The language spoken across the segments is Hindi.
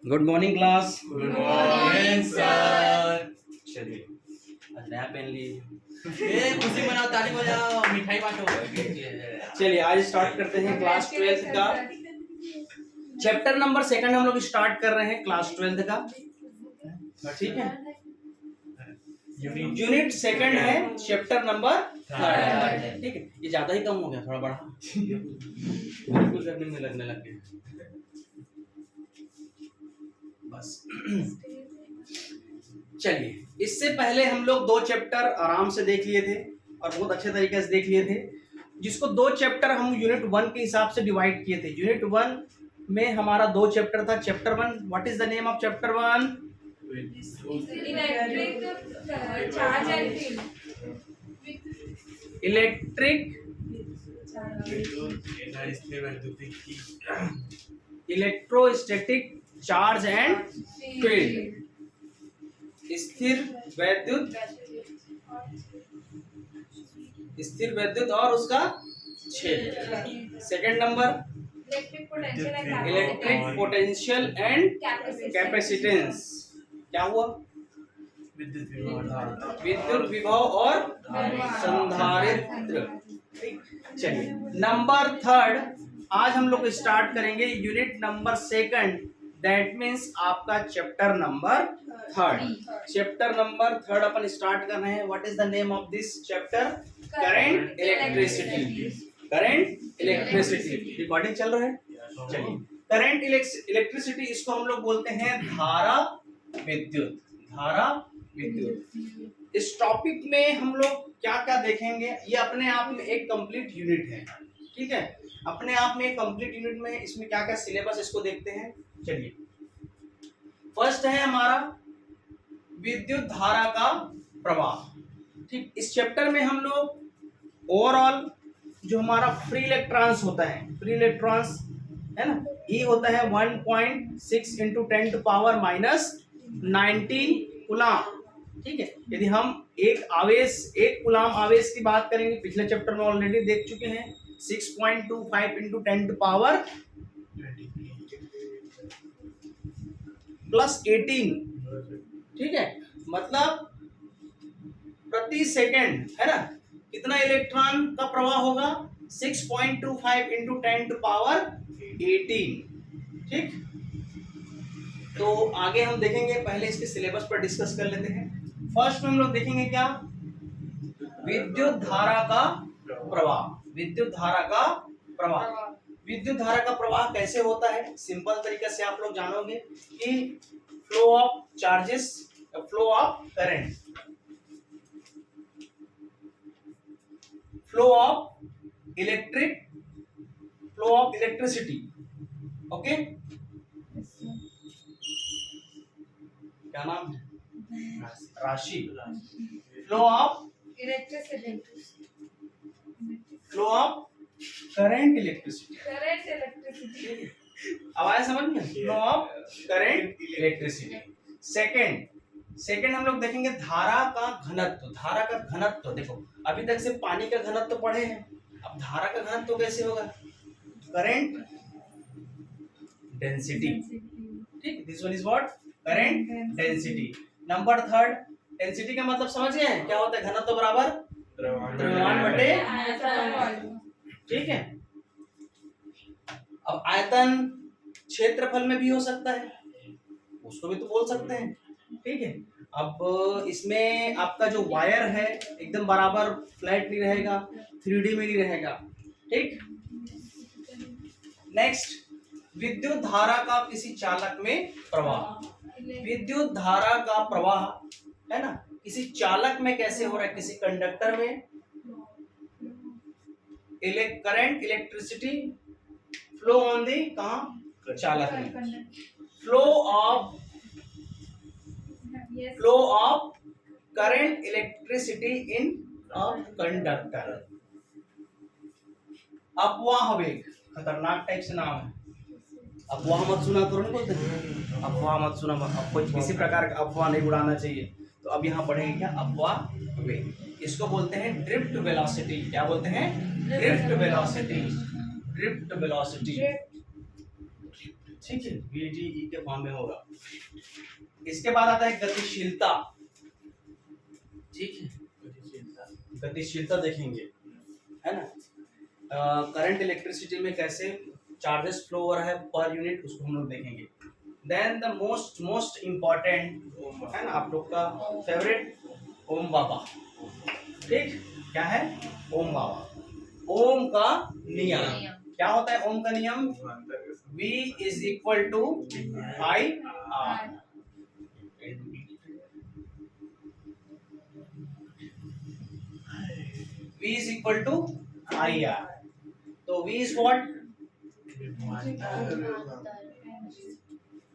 Good morning class. Good morning sir. चलिए आज नया पेन लिए। खुशी मनाओ, ताली बजाओ, मिठाई बांटो। चलिए आज स्टार्ट करते हैं क्लास 12th का चैप्टर नंबर 2 हम लोग स्टार्ट कर रहे हैं क्लास 12th का। ठीक है, यूनिट 2 है, चैप्टर नंबर 3। ठीक है, ये ज्यादा ही कम हो गया, थोड़ा बड़ा बिल्कुल करने में लगने लग गया बस। चलिए, इससे पहले हम लोग 2 चैप्टर आराम से देख लिए थे और बहुत अच्छे तरीके से देख लिए थे, जिसको 2 चैप्टर हम यूनिट 1 के हिसाब से डिवाइड किए थे। यूनिट 1 में हमारा 2 चैप्टर था। Chapter 1, what is the name of chapter 1? Electric electrostatic charge and field, स्थिर वैद्युत और उसका क्षेत्र। Second number electric potential and capacitance. क्या हुआ? विद्युत विभव और संधारित्र। चलिए, नंबर 3 आज हम लोग स्टार्ट करेंगे यूनिट नंबर 2, दैट मीन्स आपका चैप्टर नंबर 3। चैप्टर नंबर 3 अपन स्टार्ट कर रहे हैं। What is the name of this chapter? Current electricity. Current electricity recording चल रहा है। चलिए, करंट इलेक्ट्रिसिटी, इसको हम लोग बोलते हैं धारा विद्युत। धारा विद्युत। इस टॉपिक में हम लोग क्या क्या देखेंगे, ये अपने आप में एक कंप्लीट यूनिट है। ठीक है, अपने आप में एक कंप्लीट यूनिट में इसमें क्या क्या सिलेबस, इसको देखते हैं। चलिए, फर्स्ट है हमारा विद्युत धारा का प्रवाह। ठीक, इस चैप्टर में हम लोग ओवरऑल जो हमारा फ्री इलेक्ट्रॉन्स होता है, फ्री इलेक्ट्रॉन्स है ना, ये होता है 1.6 × 10⁻⁹ कूलाम। ठीक है, यदि हम एक कूलाम आवेश की बात करेंगे, पिछले चैप्टर में ऑलरेडी देख चुके हैं, 6.25 × 10⁻18। ठीक है, मतलब प्रति सेकंड है ना, कितना इलेक्ट्रॉन का प्रवाह होगा? 6.25 × 10⁻18। ठीक, तो आगे हम देखेंगे, पहले इसके सिलेबस पर डिस्कस कर लेते हैं। फर्स्ट में हम लोग देखेंगे क्या? विद्युत धारा का प्रवाह। विद्युत धारा का प्रवाह। विद्युत धारा का प्रवाह कैसे होता है? सिंपल तरीके से आप लोग जानोगे कि flow of charges, flow of current, flow of electricity. Okay, क्या नाम है? राशि। Flow of current electricity. अब आया समझ में? Flow of current electricity. Second हम लोग देखेंगे धारा का घनत्व। धारा का घनत्व, देखो अभी तक से पानी का घनत्व पढ़े हैं, अब धारा का घनत्व कैसे होगा? Current density. ठीक, this one is what? Current density. Number 3, density का मतलब समझ गए क्या होता है? घनत्व बराबर द्रव्यमान बटे। ठीक है, अब आयतन क्षेत्रफल में भी हो सकता है, उसको भी तो बोल सकते हैं। ठीक है, अब इसमें आपका जो वायर है एकदम बराबर फ्लैट नहीं रहेगा, 3D में नहीं रहेगा। ठीक, नेक्स्ट, विद्युत धारा का किसी चालक में प्रवाह। विद्युत धारा का प्रवाह है ना, किसी चालक में कैसे हो रहा है? किसी कंडक्टर में current electricity flow on the, कहां? चालक में। Flow of current electricity in a conductor. अपवाह वेग, खतरनाक टाइप से नाम है। अफवाह मत सुना करो, नहीं बोलते हैं अफवाह मत सुना, आपको किसी प्रकार का अफवाह नहीं उड़ाना चाहिए। तो अब यहाँ पढ़ेंगे क्या? अपवाह वेग। इसको बोलते हैं ड्रिफ्ट वेलोसिटी। क्या बोलते हैं? Drift velocity. Drift velocity. ठीक है, VDE के फॉर्म में होगा। इसके बाद आता है गतिशीलता। ठीक है, गतिशीलता। गतिशीलता देखेंगे, है ना। करंट इलेक्ट्रिसिटी में कैसे चार्जेस फ्लो हो रहा है पर यूनिट, उसको हम लोग देखेंगे। देन द मोस्ट इम्पोर्टेंट है ना आप लोग का फेवरेट, ओम बाबा। ठीक, क्या है? ओम बाबा। ओम का नियम क्या होता है? ओम का नियम V is equal to I R. V is equal to I R. तो V is what?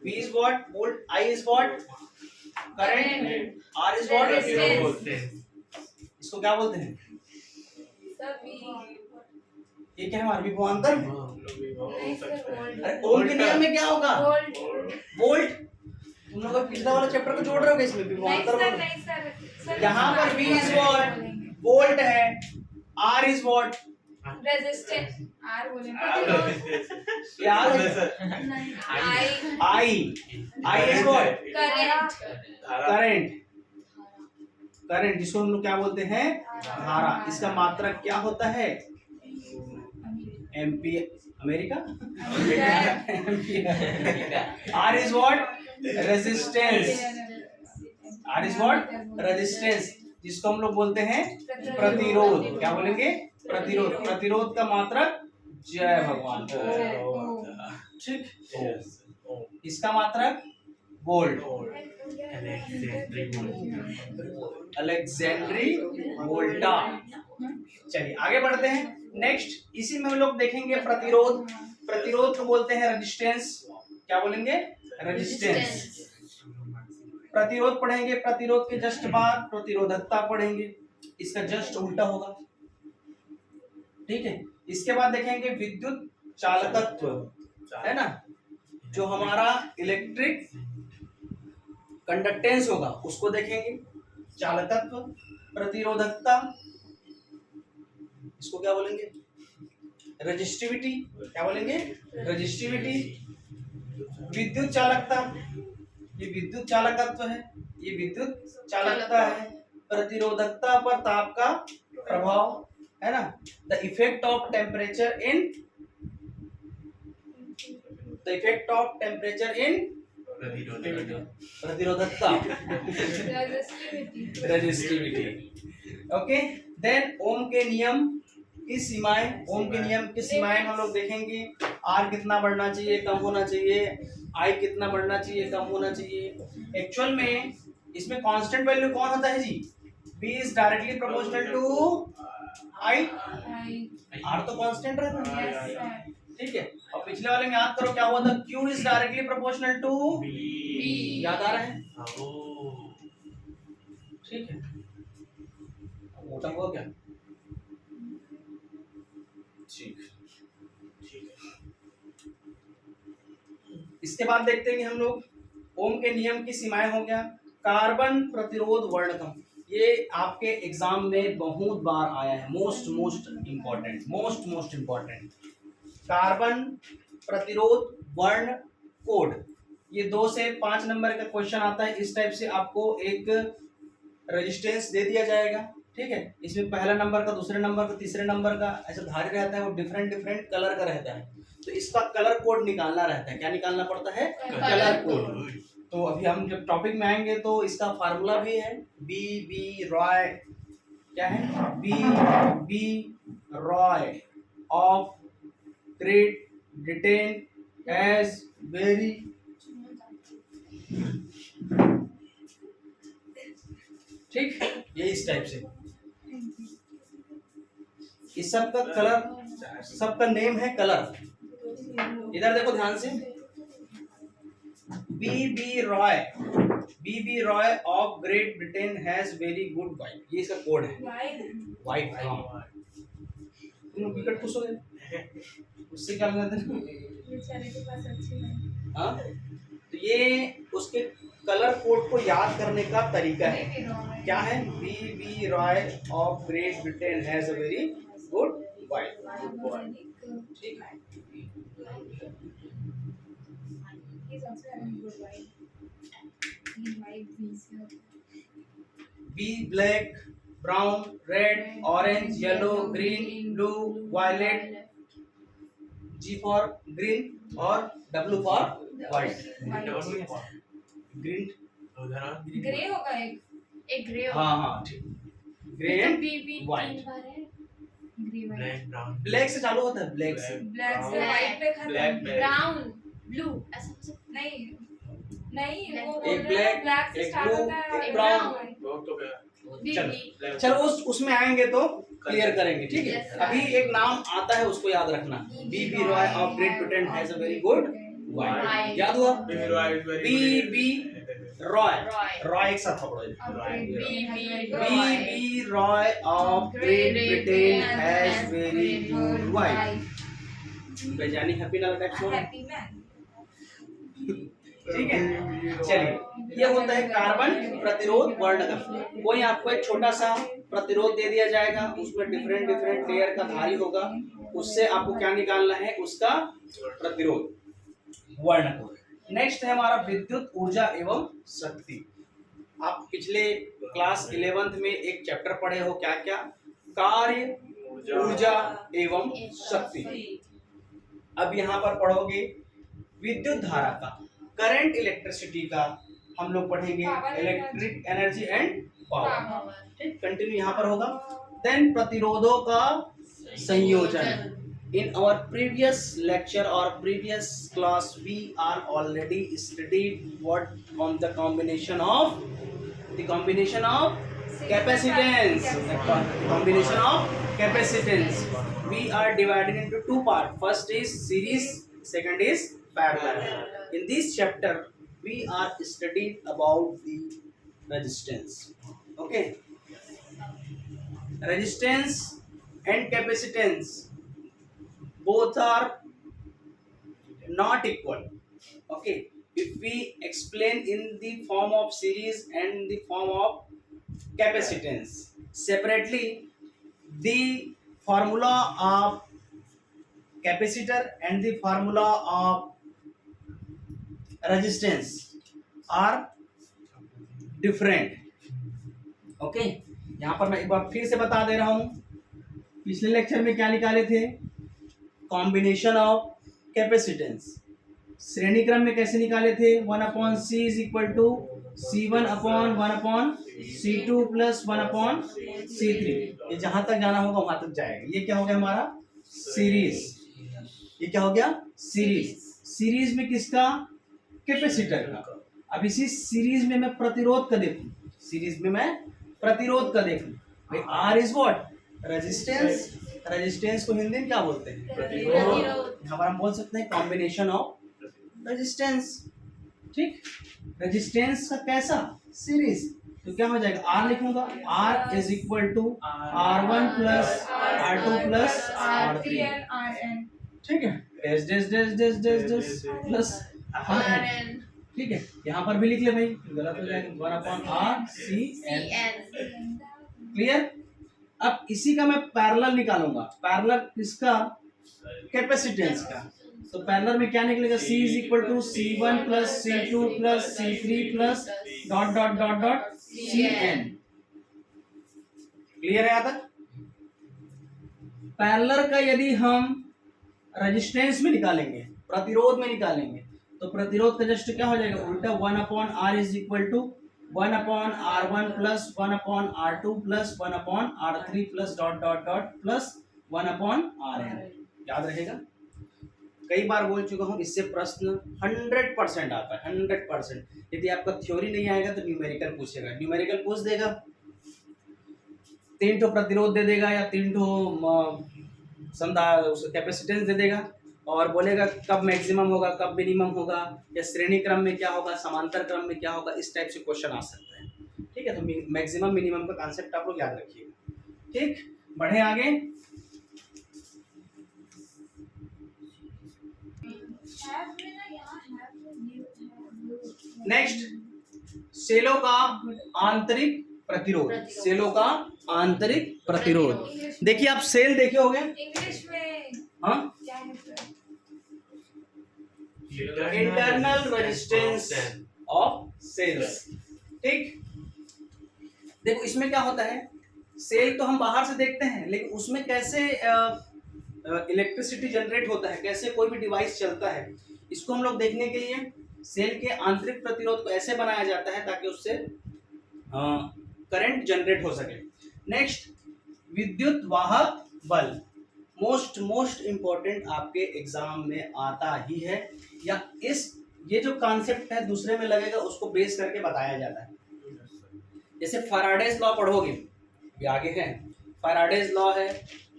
V is what? Volt. I is what? Current. R is what? इसको क्या बोलते हैं? ये क्या है? हमारा विभवांतर। अरे ओम के नियम में क्या होगा? वोल्ट। तुम लोग पिछला वाला चैप्टर को जोड़ रहे हो इसमें विभवांतर। यहाँ पर V is what? वोल्ट है। R is what? Resistance R बोले यार I is what? Current current जिसको हम लोग क्या बोलते हैं? धारा। इसका मात्रक क्या होता है? Ampere. America. R is what? Resistance. R is what? Resistance, जिसको हम लोग बोलते हैं प्रतिरोध। क्या बोलेंगे? प्रतिरोध। प्रतिरोध का मात्रक जय भगवान। ठीक, इसका मात्रक वोल्ट। अलेक्जेंड्री वोल्टा। चलिए आगे बढ़ते हैं। नेक्स्ट इसी में हम लोग देखेंगे प्रतिरोध। प्रतिरोध को बोलते हैं रेजिस्टेंस। क्या बोलेंगे? रेजिस्टेंस। प्रतिरोध पढ़ेंगे, प्रतिरोध के जस्ट बाद प्रतिरोधकता पढ़ेंगे, इसका जस्ट उल्टा होगा। ठीक है, इसके बाद देखेंगे विद्युत चालकत्व, है ना, जो हमारा इलेक्ट्रिक कंडक्टेंस होगा उसको देखेंगे। चालकत्व, प्रतिरोधकता, इसको क्या बोलेंगे? रेजिस्टिविटी। क्या बोलेंगे? रेजिस्टिविटी। विद्युत चालकता, ये विद्युत चालकत्व है, ये विद्युत चालकता है। प्रतिरोधकता पर ताप का प्रभाव, है ना। The effect of temperature in प्रतिरोधकता। रेजिस्टिविटी। ओके, देन ओम के नियम की सीमाएं। ओम के नियम की सीमाएं हम लोग देखेंगे। आर कितना बढ़ना चाहिए, कम होना चाहिए। आई कितना बढ़ना चाहिए, कम होना चाहिए। एक्चुअल में इसमें कांस्टेंट वैल्यू कौन होता है जी? V is directly proportional to I. R तो कांस्टेंट रहता है। ठीक है, और पिछले वाले में याद करो क्या हुआ था? Q is directly proportional to V। याद आ रहा है? ठीक है, मोटा हुआ क्या? ठीक, इसके बाद देखते हैं हम लोग ओम के नियम की सीमाएं हो गया। कार्बन प्रतिरोध वर्णक्रम, ये आपके एग्जाम में बहुत बार आया है। मोस्ट इम्पोर्टेंट कार्बन प्रतिरोध वर्ण कोड, ये 2 से 5 नंबर का क्वेश्चन आता है। इस टाइप से आपको एक रेजिस्टेंस दे दिया जाएगा। ठीक है, इसमें पहला नंबर का, दूसरे नंबर का, तीसरे नंबर का ऐसा धारी रहता है, वो डिफरेंट कलर का रहता है। तो इसका कलर कोड निकालना रहता है। क्या निकालना पड़ता है? Colour code. तो अभी हम जब टॉपिक में आएंगे तो इसका फार्मूला भी है। बी रॉय, क्या है? B Roy of Great Britain as very ठीक, ये इस टाइप से। इस सब का कलर, सबका नेम है कलर। इधर देखो ध्यान से। B B Roy of Great Britain has very good wife, ये इसका कोड है। वाइफ। तुम विकेट खुश हो गए, उससे क्या लेना देना? बेचारे के पास अच्छी है। हाँ, तो ये उसके कलर कोड को याद करने का तरीका है। क्या है? B Roy of Great Britain has a very good wife. ठीक है, is also having good vibe. Vibe means B black, brown, red, orange, yellow, green, blue, violet. G for green और W for white. Green. Grey होगा एक ग्रे होगा हाँ हाँ ठीक. Grey and B white. Grey white Black से चालू होता है black से. ब्लैक से वाइट पे खत्म Black, ब्राउन ब्लू ऐसा कुछ नहीं नहीं वो एक बोल रहे black, हैं ब्लैक से एक स्टार्ट blue, होता है एक और brown. white. चलो चलो उसमें आएंगे तो क्लियर करेंगे ठीक है. Yes, sir. अभी एक नाम आता है उसको याद रखना. B.B. Roy of Great Britain has a very good wine. Wine. याद हुआ? B.B. Roy. Roy. Roy एक साथ पढ़ो. B.B. B.B. Roy of Great Britain has very good wine. वैज्ञानिक हैप्पी नाम टाइप छोड़. हैप्पी मैन ठीक है. चलिए ये होता है कार्बन प्रतिरोध वर्णक्रम. कोई आपको एक छोटा सा प्रतिरोध दे दिया जाएगा, उसमें डिफरेंट डिफरेंट लेयर का धारी होगा, उससे आपको क्या निकालना है, उसका प्रतिरोध वर्णक्रम. नेक्स्ट है हमारा विद्युत ऊर्जा एवं शक्ति. आप पिछले क्लास 11th में एक चैप्टर पढ़े हो, क्या क्या? कार्य, ऊर्जा एवं शक्ति. अब यहाँ पर पढ़ोगे विद्युत धारा का, करंट इलेक्ट्रिसिटी का हम लोग पढ़ेंगे, इलेक्ट्रिक एनर्जी एंड पावर. ठीक, कंटिन्यू यहाँ पर होगा. देन प्रतिरोधों का संयोजन. In our previous lecture or previous class, we are already studied what on the combination of capacitance. The combination of capacitance. We are divided into two parts. First is series, second is parallel. In this chapter, we are studied about the resistance. Okay. Resistance and capacitance both are not equal. Okay, if we explain in the form of series and the form of capacitance separately, the formula of capacitor and the formula of resistance are different. Okay, यहाँ पर मैं एक बार फिर से बता दे रहा हूँ, पिछले लेक्चर में क्या निकाले थे? Combination of capacitance. श्रेणी क्रम में कैसे निकाले थे? 1/c is equal to C1/1/C2 plus 1/C3. ये जहां तक जाना होगा वहां तक जाएगा. ये क्या हो गया हमारा? सीरीज. ये क्या हो गया? सीरीज. सीरीज में किसका? कैपेसिटर का. अब इसी सीरीज में मैं प्रतिरोध का देखूं, सीरीज में मैं प्रतिरोध का देखूं भाई, R is what? Resistance. Resistance को हिंदी में क्या बोलते हैं? प्रतिरोध. यहाँ पर हम बोल सकते हैं कॉम्बिनेशन ऑफ रेजिस्टेंस. ठीक, रेजिस्टेंस का कैसा? सीरीज. तो क्या हो जाएगा? R लिखूंगा, R is equal to R1 plus R2 plus R3. ठीक है, dash dash dash dash dash dash plus RN. ठीक है, यहाँ पर भी लिख ले भाई, गलत हो जाएगा. 1/RCN. क्लियर. अब इसी का मैं पैरेलल निकालूंगा. पैरेलल किसका? कैपेसिटेंस का. तो पैरेलल में क्या निकलेगा? C is equal to C1 plus C2 plus C3 plus dot dot dot dot CN. Clear है यहाँ तक? पैरेलल का यदि हम रेजिस्टेंस में निकालेंगे, प्रतिरोध में निकालेंगे, तो प्रतिरोध का जस्ट क्या हो जाएगा? उल्टा 1/R is equal to 1/R1 plus 1/R2 plus 1/R3 plus dot dot dot plus 1/RN. याद रहेगा? कई बार बोल चुका हूँ, इससे प्रश्न 100% आता है. 100%. यदि आपका थ्योरी नहीं आएगा तो न्यूमेरिकल पूछेगा. न्यूमेरिकल पूछ देगा, 3 ठो प्रतिरोध दे देगा या 3 ठो कैपेसिटेंस दे देगा और बोलेगा कब मैक्सिमम होगा, कब मिनिमम होगा, या श्रेणी क्रम में क्या होगा, समांतर क्रम में क्या होगा. इस टाइप से क्वेश्चन आ सकते हैं. ठीक है, तो मैक्सिमम मिनिमम का कॉन्सेप्ट आप लोग याद रखिएगा. ठीक, बढ़े आगे. नेक्स्ट, सेलों का आंतरिक प्रतिरोध. सेलों का आंतरिक प्रतिरोध. देखिए आप सेल देखे होंगे. इंग्लिश में हाँ, क्या है sir? Internal resistance of cells. ठीक, देखो इसमें क्या होता है, सेल तो हम बाहर से देखते हैं, लेकिन उसमें कैसे इलेक्ट्रिसिटी जनरेट होता है, कैसे कोई भी डिवाइस चलता है, इसको हम लोग देखने के लिए सेल के आंतरिक प्रतिरोध को ऐसे बनाया जाता है ताकि उससे करंट जनरेट हो सके। नेक्स्ट, विद्युत वाहक बल, मोस्ट इम्पोर्टेंट आपके एग्जाम में आता ही है, या ये जो कॉन्सेप्ट है दूसरे में लगेगा उसको बेस करके बताया जाता है। जैसे फैराडेज लॉ पढ़ोगे, ये आगे है, फैराडेज लॉ है,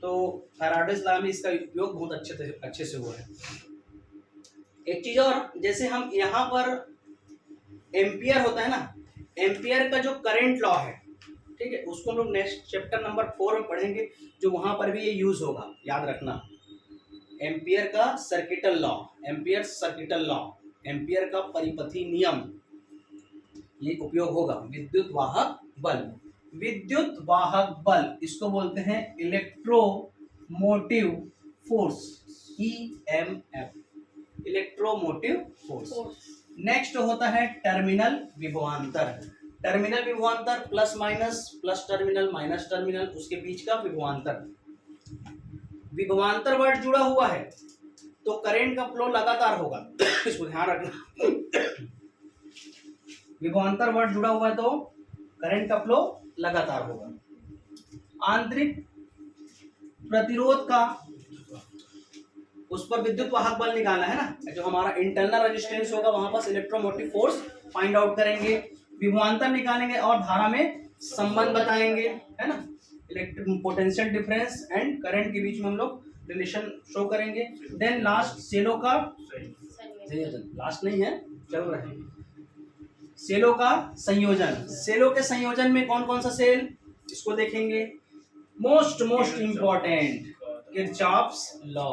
तो फैराडेज लॉ में इसका उपयोग बहुत अच्छे से हुआ है। एक चीज और, जैसे हम यहाँ पर एम्पियर होता है ना, एम्पियर का जो करंट लॉ है, ठीक है, उसको हम लोग नेक्स्ट चैप्टर नंबर 4 में पढ़ेंगे, जो वहां पर भी ये यूज होगा, याद रखना। एम्पियर का circuital law, ampere circuital law, ampere का परिपथी नियम, ये उपयोग होगा। विद्युत वाहक बल, विद्युत वाहक बल इसको बोलते हैं electromotive force, EMF, electromotive force. Next होता है टर्मिनल विभवांतर, टर्मिनल विभवांतर plus minus, plus terminal minus terminal, उसके बीच का विभवांतर। विभवांतर वर्ड जुड़ा हुआ है तो करंट का फ्लो लगातार होगा, इसको ध्यान रखना। विभवांतर वर्ड जुड़ा हुआ है तो करंट का फ्लो लगातार होगा। आंतरिक प्रतिरोध का, उस पर विद्युत वाहक बल निकालना है ना, जो हमारा इंटरनल रेजिस्टेंस होगा वहां पर इलेक्ट्रोमोटिव फोर्स फाइंड आउट करेंगे, विभवांतर निकालेंगे और धारा में संबंध बताएंगे, है ना, electric potential difference and current के बीच में हम लोग रिलेशन शो करेंगे। देन लास्ट सेलों का संयोजन, लास्ट नहीं है, चल रहा है, सेलों का संयोजन। सेलों के संयोजन में कौन कौन सा सेल, इसको देखेंगे। Most important, Kirchhoff's law,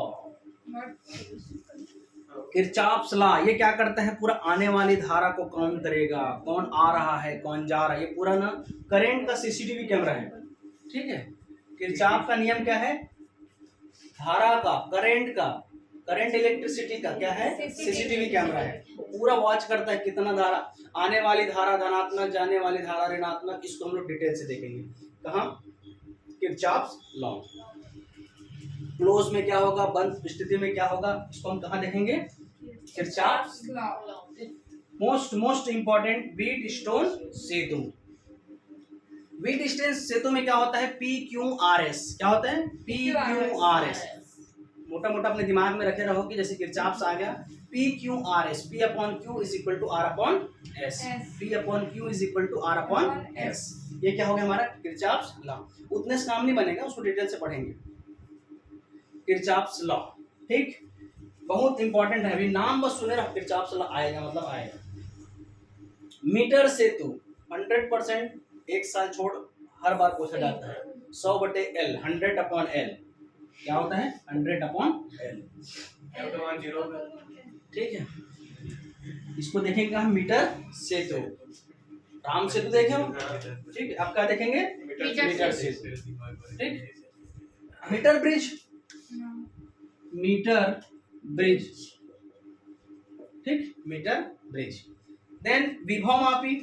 Kirchhoff's law ये क्या करता है, पूरा आने वाली धारा को काउंट करेगा, कौन आ रहा है कौन जा रहा है, ये पूरा ना करंट का सीसीटीवी कैमरा है, ठीक है। किरचॉफ का नियम क्या है, धारा का, करंट इलेक्ट्रिसिटी का क्या है, सीसीटीवी कैमरा है, पूरा वॉच करता है कितना धारा, आने वाली धारा धनात्मक, जाने वाली धारा ऋणात्मक, इसको हम लोग डिटेल से देखेंगे। कहाँ, किरचॉफ्स लॉ। क्लोज में क्या होगा, बंद स्थिति में क्या होगा, इसको हम कहाँ देखेंगे, Kirchhoff's law. Most important, Wheatstone सेतु। व्हीटस्टोन सेतु में क्या होता है, PQRS, क्या होता है, PQRS, मोटा मोटा अपने दिमाग में रखे रहो कि जैसे किरचॉफ्स आ गया, PQRS, P/Q is equal to R/S, P/Q is equal to R/S, ये क्या हो गया हमारा किरचॉफ्स लॉ। उतने से काम नहीं बनेगा, उसको डिटेल से पढ़ेंगे, किरचॉफ्स लॉ, ठीक, बहुत इंपॉर्टेंट है, अभी नाम बस सुने रहो, किरचॉफ्स लॉ आएगा मतलब आएगा। मीटर सेतु 100%, एक साल छोड़ हर बार पूछा जाता है, 100/L, 100/L क्या होता है, 100/L, ठीक है। इसको देखेंगे हम मीटर सेतु, राम सेतु देखे हो, ठीक है, अब क्या देखेंगे, मीटर सेतु, ठीक। मीटर ब्रिज, मीटर ब्रिज, ठीक, मीटर ब्रिज। देन विभव मापी,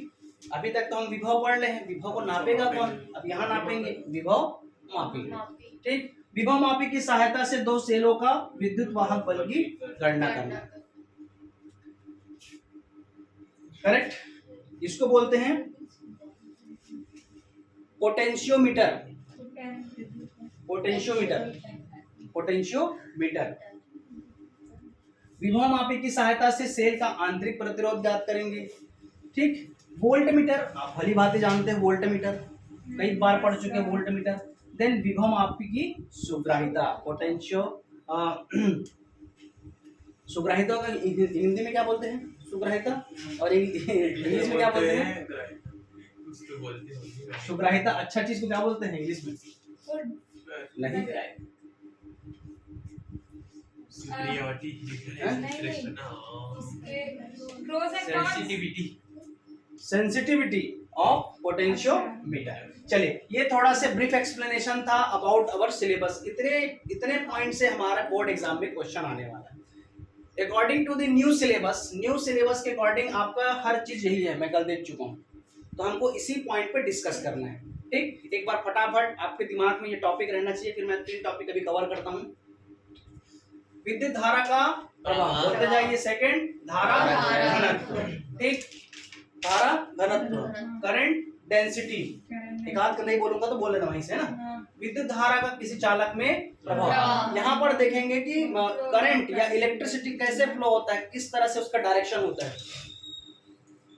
अभी तक तो हम विभव पढ़ रहे हैं, विभव को नापेगा कौन, अब यहाँ नापेंगे विभव मापी, ठीक। विभव मापी की सहायता से दो सेलों का विद्युत वाहक बल की गणना करना, करेक्ट। इसको बोलते हैं पोटेंशियोमीटर, पोटेंशियोमीटर, पोटेंशियोमीटर। विभव मापी की सहायता से सेल का आंतरिक प्रतिरोध ज्ञात करेंगे, ठीक। वोल्ट मीटर, आप भली भांति जानते हैं, वोल्ट मीटर कई बार पढ़ चुके हैं, वोल्ट मीटर। देन विभव मापी की सुग्राहिता, पोटेंशियो सुग्राहिता का हिंदी में क्या बोलते हैं, सुग्राहिता, और इंग्लिश में क्या बोलते हैं, सुग्राहिता। अच्छा चीज को क्या बोलते हैं इंग्लिश में, नहीं, सेंसिटिविटी ऑफ पोटेंशियोमीटर। चलिए, ये थोड़ा सा ब्रीफ एक्सप्लेनेशन था अबाउट अवर सिलेबस। इतने पॉइंट से हमारा बोर्ड एग्जाम में क्वेश्चन आने वाला है। According to the new syllabus के अकॉर्डिंग आपका हर चीज यही है, मैं कल देख चुका हूँ, तो हमको इसी पॉइंट पे डिस्कस करना है। ठीक, एक बार फटाफट आपके दिमाग में ये टॉपिक रहना चाहिए, फिर मैं 3 टॉपिक अभी कवर करता हूँ। विद्युत धारा का प्रवाह, बोलते जाइए। सेकंड, धारा घनत्व। ठीक, धारा घनत्व, करंट डेंसिटी, एक आध नहीं बोलूंगा तो बोल लेना वहीं से, है ना। विद्युत धारा का किसी चालक में प्रभाव, यहाँ पर देखेंगे कि करंट या इलेक्ट्रिसिटी कैसे फ्लो होता है, किस तरह से उसका डायरेक्शन होता है।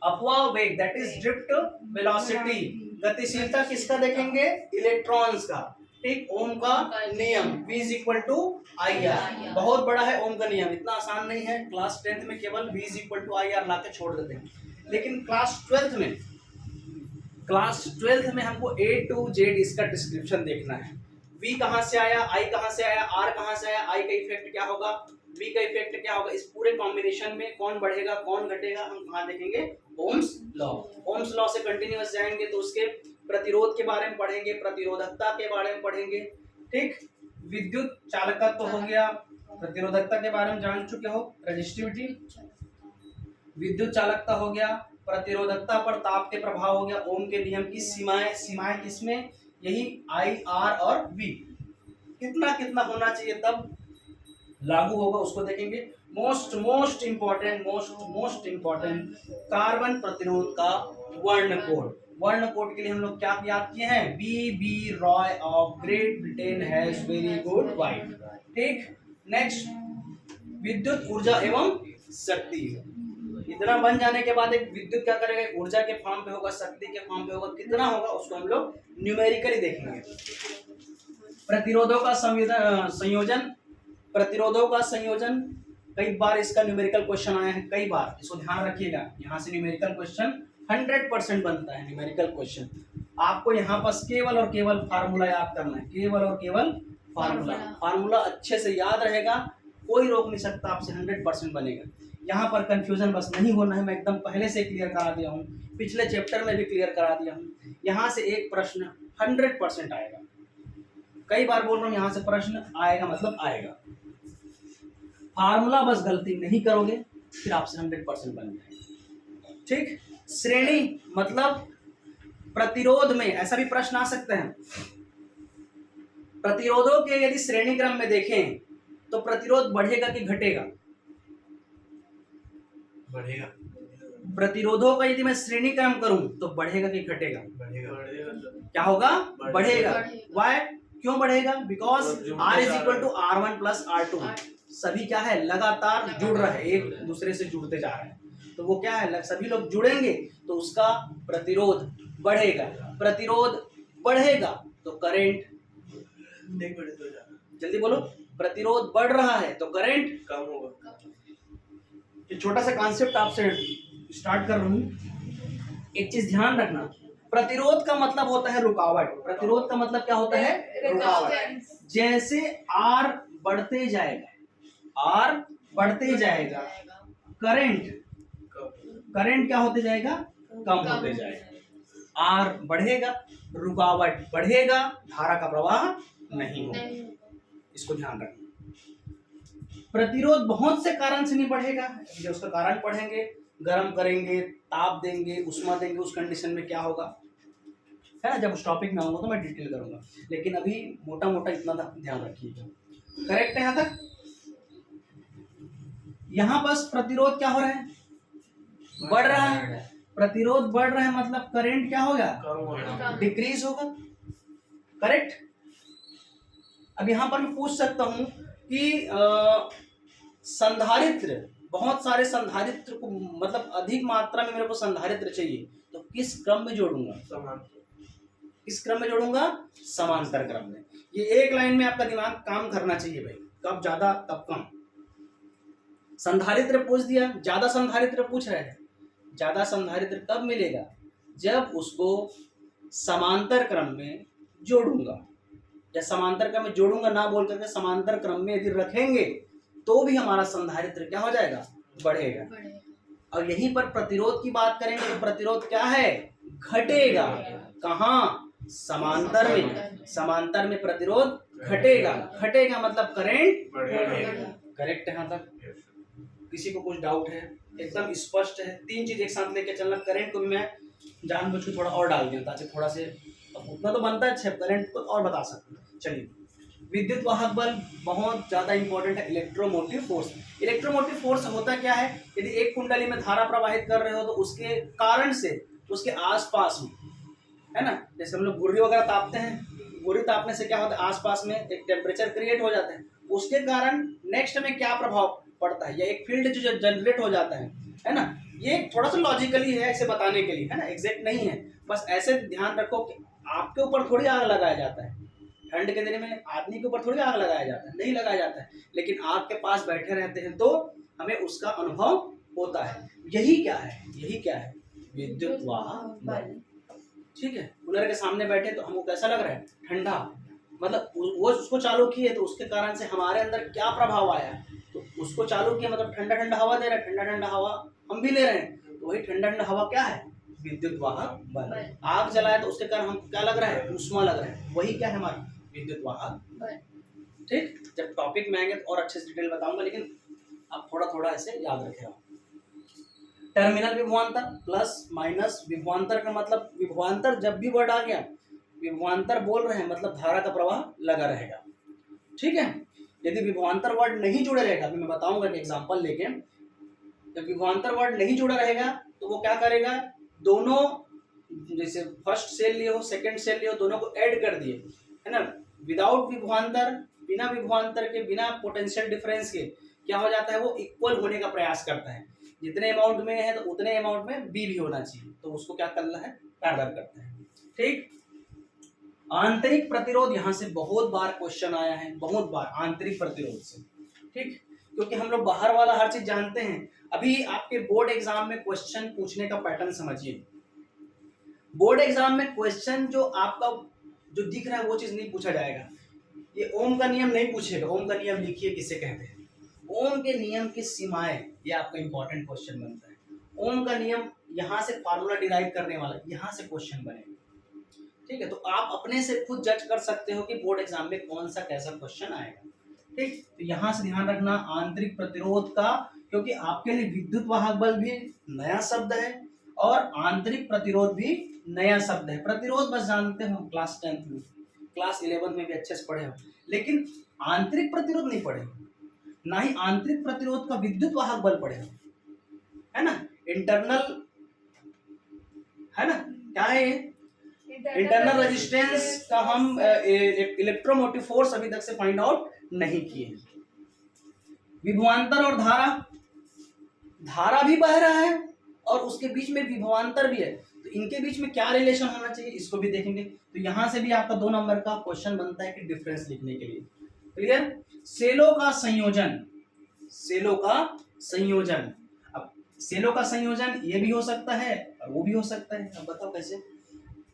अपवाह वेग, दैट इज ड्रिफ्ट वेलोसिटी, गतिशीलता किसका देखेंगे, इलेक्ट्रॉन्स का। ठीक, ओम का नियम V is equal to IR, बहुत बड़ा है ओम का नियम, इतना आसान नहीं है। क्लास 10th में केवल V is equal to IR ला के छोड़ देते हैं, लेकिन क्लास 12th में हमको A to Z इसका डिस्क्रिप्शन देखना है। V कहाँ से आया, I कहाँ से आया, R कहाँ से आया, I का इफेक्ट क्या होगा, V का इफेक्ट क्या होगा, इस पूरे कॉम्बिनेशन में कौन बढ़ेगा कौन घटेगा, हम कहाँ देखेंगे, ओम्स लॉ से कंटिन्यूअस जाएंगे तो उसके प्रतिरोध के बारे में पढ़ेंगे, प्रतिरोधकता के बारे में पढ़ेंगे। ठीक, विद्युत चालकत्व हो गया, प्रतिरोधकता के बारे में जान चुके हो, रेजिस्टिविटी। विद्युत चालकता हो गया, प्रतिरोधकता पर ताप के प्रभाव हो गया, ओम के नियम की सीमाएं किसमें, यही I, R और V, कितना होना चाहिए तब लागू होगा उसको देखेंगे। मोस्ट इम्पोर्टेंट कार्बन प्रतिरोध का वर्ण कोड के लिए हम लोग क्या याद किए हैं, B Roy of Great Britain has very good wife. ठीक, नेक्स्ट, विद्युत ऊर्जा एवं शक्ति। इतना बन जाने के बाद एक विद्युत क्या करेगा, ऊर्जा के फॉर्म पे होगा, शक्ति के फॉर्म पे होगा, कितना होगा उसको हम लोग न्यूमेरिकली देखेंगे। प्रतिरोधों का संयोजन, कई बार इसका न्यूमेरिकल क्वेश्चन आया है, कई बार, इसको ध्यान रखिएगा। यहाँ से न्यूमेरिकल क्वेश्चन 100% बनता है। न्यूमेरिकल क्वेश्चन आपको यहाँ पर केवल और केवल फार्मूला याद करना है, केवल और केवल फार्मूला अच्छे से याद रहेगा, कोई रोक नहीं सकता आपसे, 100% बनेगा। यहाँ पर कंफ्यूजन बस नहीं होना है, मैं एकदम पहले से क्लियर करा दिया हूँ, पिछले चैप्टर में भी क्लियर करा दिया हूँ। यहाँ से एक प्रश्न 100% आएगा, कई बार बोल रहा हूँ, यहाँ से प्रश्न आएगा मतलब आएगा। फार्मूला बस गलती नहीं करोगे फिर आपसे 100% बन जाएगा। ठीक, श्रेणी मतलब प्रतिरोध में ऐसा भी प्रश्न आ सकते हैं, प्रतिरोधों के यदि श्रेणी क्रम में देखें तो प्रतिरोध बढ़ेगा कि घटेगा, बढ़ेगा। प्रतिरोधों का यदि मैं श्रेणी क्रम करूं तो बढ़ेगा कि घटेगा, क्या होगा, बढ़ेगा। वाई, क्यों बढ़ेगा, because R is equal to R1 plus R2, सभी क्या है, लगातार जुड़ रहे हैं, एक दूसरे से जुड़ते जा रहे हैं, तो वो क्या है, सभी लोग जुड़ेंगे तो उसका प्रतिरोध बढ़ेगा, प्रतिरोध बढ़ेगा तो करंट, जल्दी बोलो, प्रतिरोध बढ़ रहा है तो करंट कम होगा। ये छोटा सा कॉन्सेप्ट आपसे स्टार्ट कर रहा हूँ, एक चीज ध्यान रखना, प्रतिरोध का मतलब होता है रुकावट, प्रतिरोध का मतलब क्या होता है, रुकावट। जैसे R बढ़ते जाएगा, करंट क्या होते जाएगा, कम होते जाएगा। R बढ़ेगा, रुकावट बढ़ेगा, धारा का प्रवाह नहीं होगा, इसको ध्यान रखना। प्रतिरोध बहुत से कारण से नहीं बढ़ेगा, जब उसका कारण पढ़ेंगे, गर्म करेंगे, ताप देंगे, उष्मा देंगे, उस कंडीशन में क्या होगा, है ना, जब उस टॉपिक में आऊंगा तो मैं डिटेल करूंगा, लेकिन अभी मोटा मोटा इतना ध्यान रखिएगा। करेक्ट है यहाँ तक। यहाँ बस प्रतिरोध क्या हो रहा है, बढ़ रहा है, प्रतिरोध बढ़ रहा है मतलब करंट क्या होगा, डिक्रीज होगा। करेक्ट। अब यहाँ पर मैं पूछ सकता हूँ कि संधारित्र, बहुत सारे संधारित्र को, मतलब अधिक मात्रा में मेरे को संधारित्र चाहिए, तो किस क्रम में जोड़ूंगा, किस क्रम में जोड़ूंगा, समांतर क्रम में। ये एक लाइन में आपका दिमाग काम करना चाहिए भाई, कब ज्यादा कब कम। संधारित्र पूछ दिया, ज्यादा संधारित्र पूछ रहे हैं, ज्यादा संधारित्र कब मिलेगा, जब उसको समांतर क्रम में जोड़ूंगा, या समांतर क्रम में जोड़ूंगा ना बोल करके समांतर क्रम में यदि रखेंगे तो भी हमारा संधारित्र क्या हो जाएगा, बढ़ेगा। और यहीं पर प्रतिरोध की बात करेंगे तो प्रतिरोध क्या है, घटेगा। कहाँ, समांतर में, समांतर में प्रतिरोध घटेगा, घटेगा मतलब करंट बढ़ेगा। करेक्ट है यहाँ तक। किसी को कुछ डाउट है? एकदम स्पष्ट है। 3 चीज एक साथ लेके चलना। करंट को भी मैं जानबूझ के थोड़ा और डाल दिया ताकि थोड़ा से, अब उतना तो बनता है, करंट को और बता सकते हैं। चलिए, विद्युत वाहक बल बहुत ज्यादा इंपॉर्टेंट है। इलेक्ट्रोमोटिव फोर्स, इलेक्ट्रोमोटिव फोर्स होता क्या है? यदि एक कुंडली में धारा प्रवाहित कर रहे हो तो उसके कारण से उसके आसपास में, है ना, जैसे हम लोग गुर्री वगैरह तापते हैं, गुर्री तापने से क्या होता है, आसपास में एक टेम्परेचर क्रिएट हो जाता है, उसके कारण नेक्स्ट में क्या प्रभाव पड़ता है, या एक फील्ड जो जनरेट हो जाता है ना। ये थोड़ा सा लॉजिकली है ऐसे बताने के लिए, है ना, एग्जैक्ट नहीं है, बस ऐसे ध्यान रखो कि आपके ऊपर थोड़ी आग लगाया जाता है। ठंड के दिन में आदमी के ऊपर थोड़ी आग लगाया जाता है, नहीं लगाया जाता है, लेकिन आग के पास बैठे रहते हैं तो हमें उसका अनुभव होता है। यही क्या है, यही क्या है, विद्युत वाहक बल। ठीक है, कूलर के सामने बैठे तो हमको कैसा लग रहा है, ठंडा, मतलब वो उसको चालू किए तो उसके कारण से हमारे अंदर क्या प्रभाव आया, तो उसको चालू किया मतलब ठंडा ठंडा हवा दे रहा है, ठंडा ठंडा हवा हम भी ले रहे हैं, तो वही ठंडा ठंडा हवा क्या है, विद्युत वाहक बल। आग जलाया तो उसके कारण हमको क्या लग रहा है, ऊष्मा लग रहा है, वही क्या है हमारा विद्युत वाहक बल। ठीक, जब टॉपिक में आएंगे तो और अच्छे से डिटेल बताऊंगा, लेकिन अब थोड़ा थोड़ा ऐसे याद रखेगा। टर्मिनल विभवांतर प्लस माइनस विभवांतर का मतलब, विभवांतर जब भी वर्ड आ गया, विभवांतर बोल रहे हैं मतलब धारा का प्रवाह लगा रहेगा। ठीक है, यदि विभवांतर वर्ड नहीं जुड़े रहेगा, अभी मैं बताऊंगा एक एग्जांपल लेके, जब विभवांतर वर्ड नहीं जुड़ा रहेगा तो वो क्या करेगा, दोनों जैसे फर्स्ट सेल लिए हो सेकंड सेल लिए हो, दोनों को ऐड कर दिए, है ना, विदाउट विभवांतर, बिना विभवांतर के, बिना पोटेंशियल डिफरेंस के क्या हो जाता है, वो इक्वल होने का प्रयास करता है। जितने अमाउंट में है तो उतने अमाउंट में बी भी होना चाहिए, तो उसको क्या करना है, पैरेलल करते हैं। ठीक, आंतरिक प्रतिरोध, यहाँ से बहुत बार क्वेश्चन आया है, बहुत बार आंतरिक प्रतिरोध से। ठीक, क्योंकि हम लोग बाहर वाला हर चीज जानते हैं। अभी आपके बोर्ड एग्जाम में क्वेश्चन पूछने का पैटर्न समझिए। बोर्ड एग्जाम में क्वेश्चन जो आपका जो दिख रहा है वो चीज नहीं पूछा जाएगा। ये ओम का नियम नहीं पूछेगा, ओम का नियम लिखिए किसे कहते हैं, ओम के नियम की सीमाएं, ये आपका इंपॉर्टेंट क्वेश्चन बनता है। ओम का नियम, यहाँ से फार्मूला डिराइव करने वाला, यहाँ से क्वेश्चन बनेगा। ठीक है, तो आप अपने से खुद जज कर सकते हो कि बोर्ड एग्जाम में कौन सा कैसा क्वेश्चन आएगा। ठीक, तो यहाँ से ध्यान रखना आंतरिक प्रतिरोध का, क्योंकि आपके लिए विद्युत वाहक बल भी नया शब्द है और आंतरिक प्रतिरोध भी नया शब्द है। प्रतिरोध बस जानते हो क्लास 10th में, क्लास 11th में भी अच्छे से पढ़े हो, लेकिन आंतरिक प्रतिरोध नहीं पढ़े हो, ना ही आंतरिक प्रतिरोध का विद्युत वाहक बल पढ़े हो, है ना। इंटरनल, है ना, क्या है इंटरनल रेजिस्टेंस का हम इलेक्ट्रोमोटिव फोर्स अभी तक से फाइंड आउट नहीं किए। विभवांतर और धारा, धारा भी बह रहा है और उसके बीच में विभवांतर भी है, तो इनके बीच में क्या रिलेशन होना चाहिए इसको भी देखेंगे। तो यहां से भी आपका 2 नंबर का क्वेश्चन बनता है कि डिफरेंस लिखने के लिए। क्लियर, सेलो का संयोजन, सेलो का संयोजन, अब सेलो का संयोजन ये भी हो सकता है और वो भी हो सकता है, अब बताओ कैसे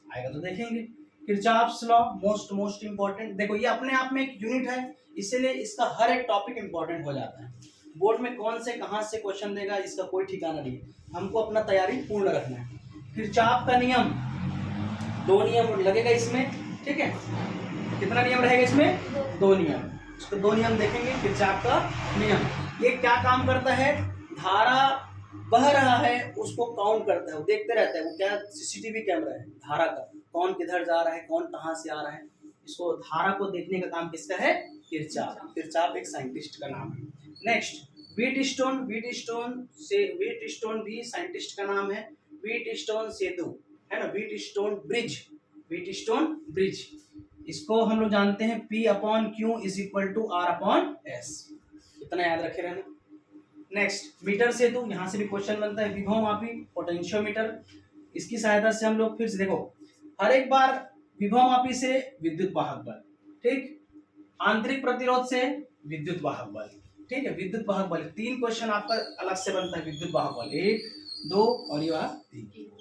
आएगा तो देखेंगे। किरचॉफ्स लॉ मोस्ट इंपॉर्टेंट, देखो ये अपने आप में एक यूनिट है, इसीलिए इसका हर एक टॉपिक इंपॉर्टेंट हो जाता है। बोर्ड में कौन से कहां से क्वेश्चन देगा इसका कोई ठिकाना नहीं है, हमको अपना तैयारी पूर्ण रखना है। किरचॉफ का नियम, 2 नियम लगेगा इसमें। ठीक है, कितना नियम रहेगा इसमें, 2 नियम, तो 2 नियम देखेंगे। किरचॉफ का नियम ये क्या काम करता है, धारा बह रहा है उसको काउंट करता है, वो देखते रहता है, वो क्या सीसीटीवी कैमरा है धारा का, कौन किधर जा रहा है, कौन कहाँ से आ रहा है, इसको धारा को देखने का काम किसका है, किरचॉफ। किरचॉफ एक साइंटिस्ट का नाम है। नेक्स्ट व्हीटस्टोन, व्हीटस्टोन भी साइंटिस्ट का नाम है। व्हीटस्टोन सेतु, है ना, व्हीटस्टोन ब्रिज, इसको हम लोग जानते हैं P/Q = R/S, इतना याद रखे रहना। नेक्स्ट मीटर सेतु, यहाँ से भी क्वेश्चन बनता है। विभव मापी पोटेंशियोमीटर, इसकी सहायता से हम लोग फिर से देखो, हर एक बार विभव मापी से विद्युत वाहक बल, ठीक, आंतरिक प्रतिरोध से विद्युत वाहक बल, ठीक है, विद्युत वाहक बल 3 क्वेश्चन आपका अलग से बनता है। विद्युत वाहक बल 1, 2 और ये 3।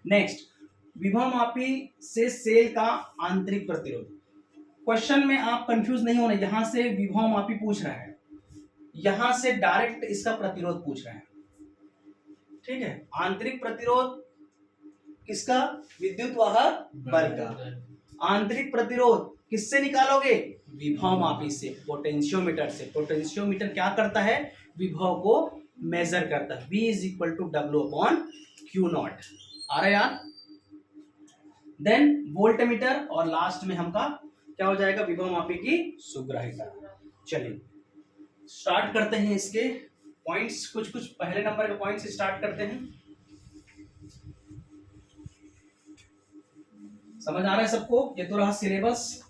नेक्स्ट विभव मापी से सेल का आंतरिक प्रतिरोध, क्वेश्चन में आप कंफ्यूज नहीं होना, यहां से विभव मापी पूछ रहा है, यहां से डायरेक्ट इसका प्रतिरोध पूछ रहा है। ठीक है, आंतरिक प्रतिरोध किसका, विद्युत वाहक बल का। आंतरिक प्रतिरोध किससे निकालोगे, विभव मापी से, पोटेंशियोमीटर से। पोटेंशियोमीटर क्या करता है, विभव को मेजर करता है। V is equal to W/Q0। आ रहा है यार? देन वोल्टमीटर और लास्ट में हमका क्या हो जाएगा, विभव मापी की सुग्राहिता। चलिए स्टार्ट करते हैं इसके पॉइंट्स, कुछ पहले नंबर के पॉइंट से स्टार्ट करते हैं। समझ आ रहा है सबको? ये तो रहा सिलेबस।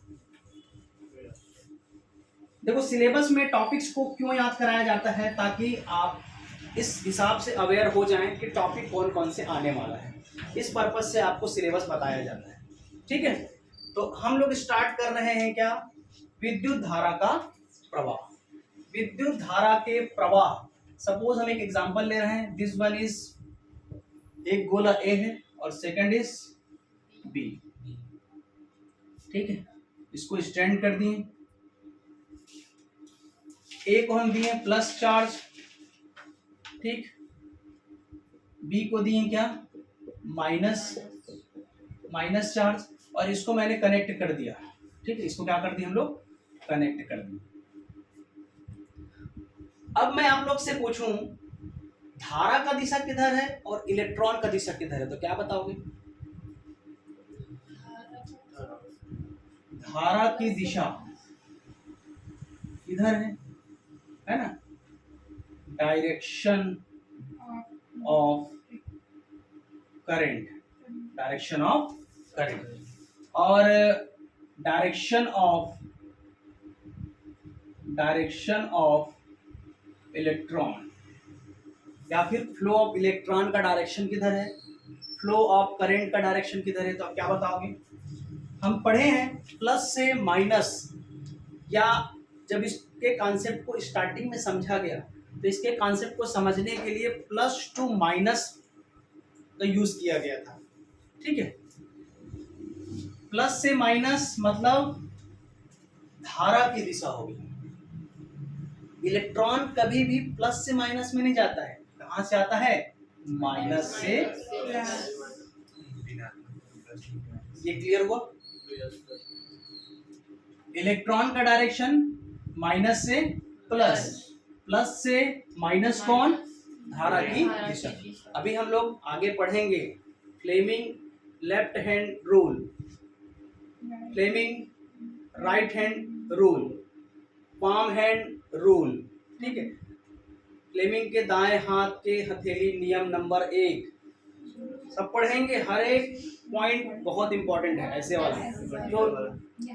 देखो सिलेबस में टॉपिक्स को क्यों याद कराया जाता है, ताकि आप इस हिसाब से अवेयर हो जाएं कि टॉपिक कौन कौन से आने वाला है। इस पर्पज से आपको सिलेबस बताया जाता है, ठीक है। तो हम लोग स्टार्ट कर रहे हैं क्या, विद्युत धारा का प्रवाह। विद्युत धारा के प्रवाह, सपोज हम एक एग्जांपल ले रहे हैं, दिस वन इज, एक गोला ए है और सेकंड इज बी, ठीक है। इसको स्टैंड कर दिए, ए को हम दिए प्लस चार्ज, ठीक, बी को दिए क्या, माइनस चार्ज, और इसको मैंने कनेक्ट कर दिया, ठीक है। इसको क्या कर दिया हम लोग, कनेक्ट कर दिया। अब मैं आप लोग से पूछूं धारा का दिशा किधर है और इलेक्ट्रॉन का दिशा किधर है, तो क्या बताओगे? धारा की दिशा किधर है ना, direction of current, direction of current, और डायरेक्शन ऑफ इलेक्ट्रॉन, या फिर फ्लो ऑफ इलेक्ट्रॉन का डायरेक्शन किधर है, फ्लो ऑफ करंट का डायरेक्शन किधर है, तो आप क्या बताओगे? हम पढ़े हैं प्लस से माइनस, या जब इसके कॉन्सेप्ट को स्टार्टिंग में समझा गया तो इसके कॉन्सेप्ट को समझने के लिए प्लस टू माइनस का यूज किया गया था, ठीक है। प्लस से माइनस मतलब धारा की दिशा होगी। इलेक्ट्रॉन कभी भी प्लस से माइनस में नहीं जाता है, कहां से आता है, माइनस से। ये क्लियर हुआ? इलेक्ट्रॉन का डायरेक्शन माइनस से प्लस, प्लस से माइनस कौन, धारा की दिशा। अभी हम लोग आगे पढ़ेंगे Fleming left hand rule, Fleming right hand rule, palm hand rule, ठीक है। फ्लेमिंग के दाएं हाथ के हथेली नियम नंबर 1, सब पढ़ेंगे। हर एक पॉइंट बहुत इंपॉर्टेंट है ऐसे वाला।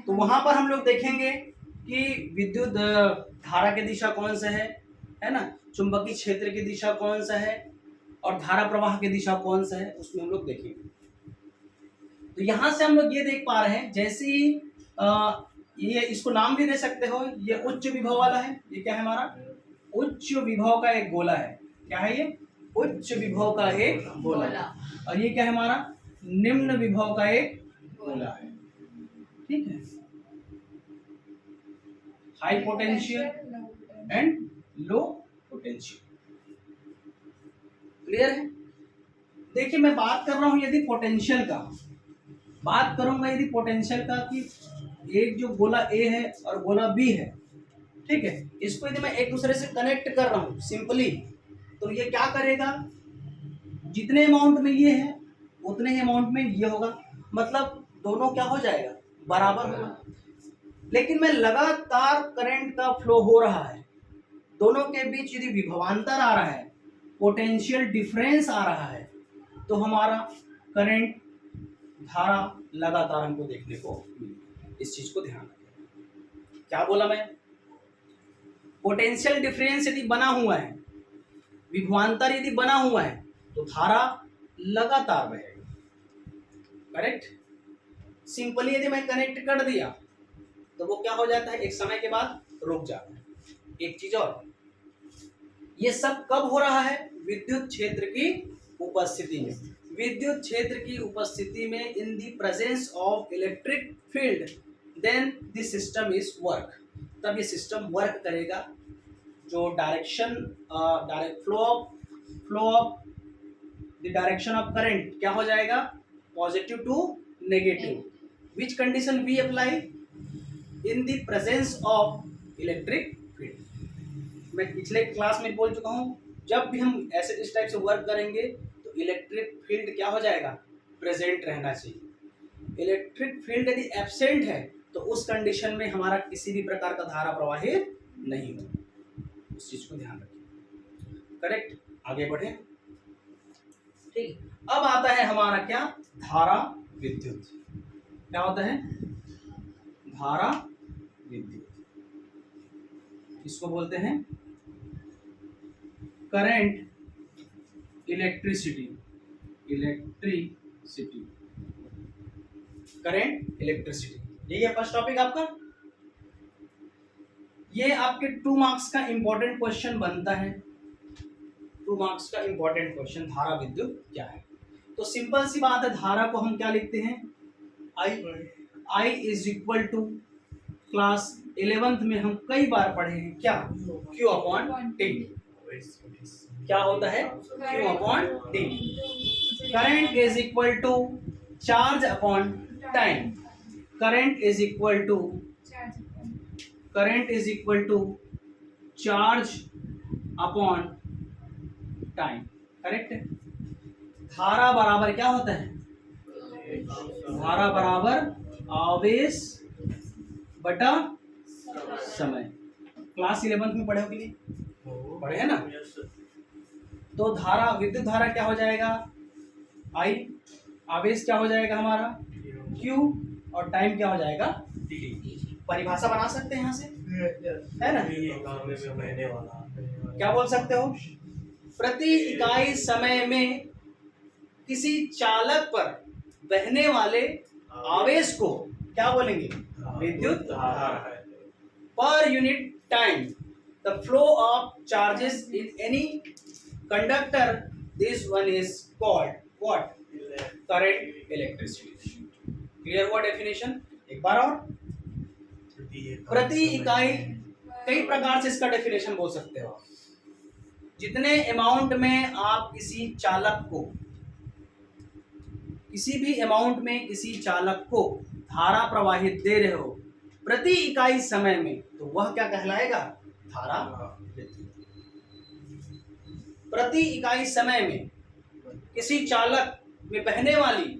तो वहां पर हम लोग देखेंगे कि विद्युत धारा की दिशा कौन सा है ना, चुंबकीय क्षेत्र की दिशा कौन सा है, और धारा प्रवाह की दिशा कौन सा है, उसमें हम लोग देखेंगे। तो यहां से हम लोग ये देख पा रहे हैं, जैसे ही ये इसको नाम भी दे सकते हो, ये उच्च विभव वाला है, ये क्या है हमारा, उच्च विभव का एक गोला है। क्या है ये, उच्च विभव का एक गोला, और ये क्या है हमारा, निम्न विभव का एक गोला है, ठीक है। High potential and low potential, clear है? देखिए मैं बात कर रहा हूं यदि पोटेंशियल का, बात करूंगा यदि पोटेंशियल का, कि एक जो गोला ए है और गोला बी है, ठीक है, इसको यदि मैं एक दूसरे से कनेक्ट कर रहा हूं सिंपली, तो ये क्या करेगा, जितने अमाउंट में ये है उतने ही अमाउंट में ये होगा, मतलब दोनों क्या हो जाएगा, बराबर होगा। लेकिन मैं लगातार करंट का फ्लो हो रहा है, दोनों के बीच यदि विभवांतर आ रहा है, पोटेंशियल डिफरेंस आ रहा है, तो हमारा करंट धारा लगातार हमको देखने को मिलेगी। इस चीज को ध्यान रखें। क्या बोला मैं, पोटेंशियल डिफरेंस यदि बना हुआ है, विभवांतर यदि बना हुआ है, तो धारा लगातार बहेगी, करेक्ट। सिंपली यदि मैं कनेक्ट कर दिया तो वो क्या हो जाता है, एक समय के बाद रुक जाता है। एक चीज और, ये सब कब हो रहा है, विद्युत क्षेत्र की उपस्थिति में। विद्युत क्षेत्र की उपस्थिति में, in the presence of electric field, then the system is work, तब ये सिस्टम वर्क करेगा। जो direction, direct flow of the direction of current क्या हो जाएगा, positive to negative. Which condition we apply, in the presence of electric field. मैं पिछले क्लास में बोल चुका हूँ, जब भी हम ऐसे इस टाइप से वर्क करेंगे तो इलेक्ट्रिक फील्ड क्या हो जाएगा, प्रेजेंट रहना चाहिए। इलेक्ट्रिक फील्ड यदि एब्सेंट है तो उस कंडीशन में हमारा किसी भी प्रकार का धारा प्रवाहित नहीं होगा, उस चीज को ध्यान रखिए। करेक्ट, आगे बढ़े। ठीक, अब आता है हमारा क्या, धारा विद्युत। क्या होता है, धारा विद्युत, इसको बोलते हैं current electricity. Electricity, current electricity, यही है फर्स्ट टॉपिक आपका। ये आपके 2 मार्क्स का इंपॉर्टेंट क्वेश्चन बनता है, 2 मार्क्स का इंपॉर्टेंट क्वेश्चन, धारा विद्युत क्या है। तो सिंपल सी बात है, धारा को हम क्या लिखते हैं, I is equal to, class 11th में हम कई बार पढ़े हैं क्या, Q अपॉन टी। क्या होता है, Q upon T. Current is equal to charge upon time. Current is equal to, current is equal to charge upon time. Correct है। धारा बराबर क्या होता है, धारा बराबर आवेश बटा समय। क्लास 11th में पढ़े हो कि नहीं, पढ़े है ना। तो धारा, विद्युत धारा क्या हो जाएगा, I, आवेश क्या हो जाएगा हमारा Q, और टाइम क्या हो जाएगा T। परिभाषा बना सकते हैं यहाँ से, है ना। क्या बोल सकते हो, प्रति इकाई समय में किसी चालक पर बहने वाले आवेश को क्या बोलेंगे, विद्युत धारा। Per unit time the flow of charges in any conductor, this one is called what, current electricity. Clear हुआ डेफिनेशन, एक बार और। प्रति इकाई, कई प्रकार से इसका डेफिनेशन बोल सकते हो। जितने अमाउंट में आप किसी चालक को, किसी भी अमाउंट में किसी चालक को धारा प्रवाहित दे रहे हो प्रति इकाई समय में, तो वह क्या कहलाएगा, धारा विद्युत। प्रति इकाई समय में किसी चालक में बहने वाली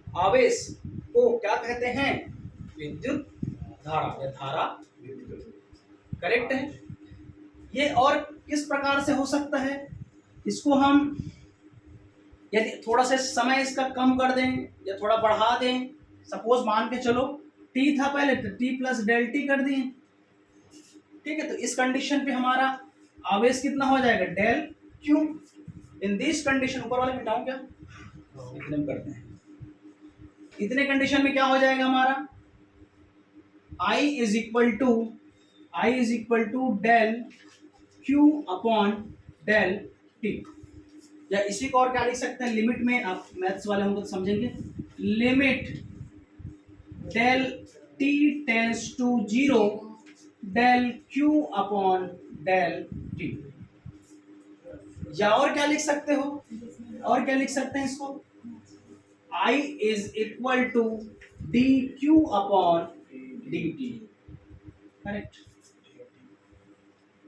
आवेश को क्या कहते हैं, विद्युत धारा या धारा विद्युत। करेक्ट है। ये और किस प्रकार से हो सकता है, इसको हम यदि थोड़ा सा समय इसका कम कर दें या थोड़ा बढ़ा दें, सपोज मान के चलो t था पहले, तो t प्लस डेल टी कर दिए, ठीक है। तो इस कंडीशन पे हमारा आवेश कितना हो जाएगा, del Q. In this condition, ऊपर वाले मिटाऊं क्या, इतने में करते हैं। इतने कंडीशन में क्या हो जाएगा हमारा, I is equal to del Q upon del T. या इसी को और क्या लिख सकते हैं, लिमिट में, आप मैथ्स वाले होंगे तो समझेंगे, limit del T tends to 0 del Q upon del T. या और क्या लिख सकते हो, और क्या लिख सकते हैं इसको, I is equal to D Q upon D T. Correct,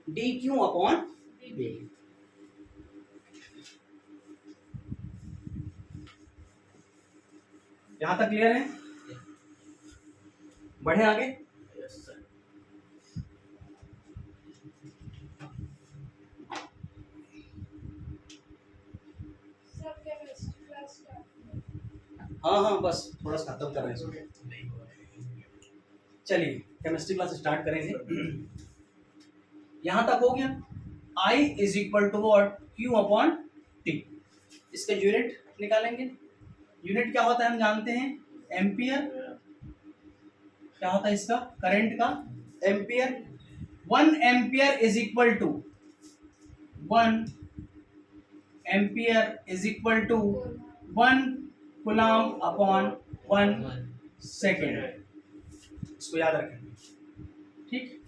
D Q upon D T. यहां तक क्लियर है, बढ़े आगे। हाँ, बस थोड़ा सा खत्म कर रहे हैं इसको। चलिए केमिस्ट्री क्लास स्टार्ट करेंगे। यहां तक हो गया, I is equal to what, Q upon टी। इसका यूनिट निकालेंगे। यूनिट क्या होता है हम जानते हैं, एम्पियर। क्या होता है इसका, करंट का ampere. 1 ampere is equal to 1 ampere is equal to 1 coulomb upon 1 second. इसको याद रखेंगे, ठीक।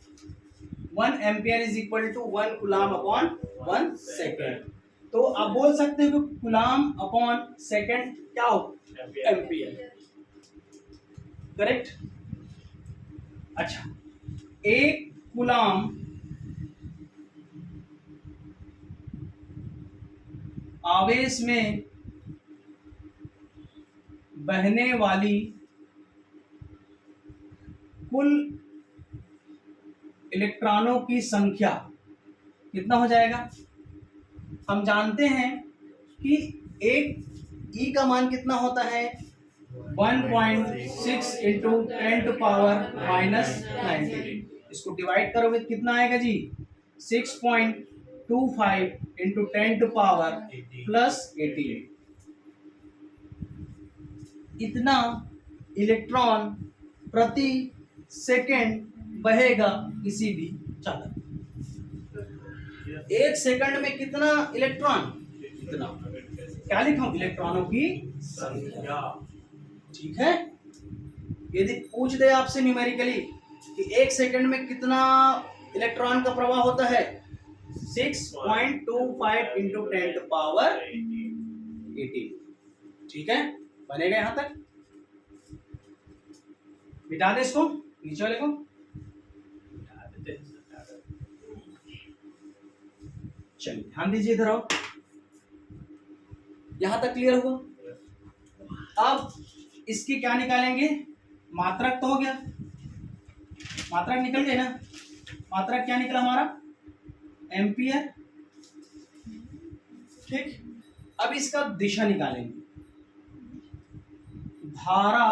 1 ampere is equal to 1 coulomb upon 1 second. तो आप बोल सकते हो कि कूलम अपॉन सेकेंड क्या हो, एम्पियर। करेक्ट। अच्छा, 1 कूलम आवेश में बहने वाली कुल इलेक्ट्रॉनों की संख्या कितना हो जाएगा? हम जानते हैं कि एक ई का मान कितना होता है 1.6 इंटू 10⁻⁻⁹। इसको डिवाइड करोगे तो कितना आएगा जी 6.25 इंटू 10⁻+88। इतना इलेक्ट्रॉन प्रति सेकेंड बहेगा किसी भी चालक। एक सेकंड में कितना इलेक्ट्रॉन? इतना। क्या लिखा? इलेक्ट्रॉनों की संख्या। ठीक है। यदि पूछ दे आपसे न्यूमेरिकली कि एक सेकंड में कितना इलेक्ट्रॉन का प्रवाह होता है 6.25 इंटू 10⁻18। ठीक है, बनेगा यहां तक। मिटा दे इसको, नीचे वाले को। चलिए ध्यान दीजिए, इधर आओ। यहां तक क्लियर हुआ? अब इसकी क्या निकालेंगे? मात्रक तो हो गया, मात्रक निकल गए ना। मात्रक क्या निकला हमारा? एम्पियर। ठीक, अब इसका दिशा निकालेंगे। धारा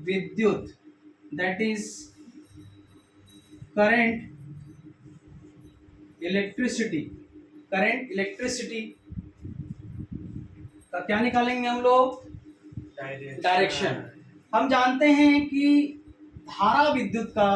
विद्युत, that is current electricity. Current electricity का क्या निकालेंगे हम लोग? डायरेक्शन। हम जानते हैं कि धारा विद्युत का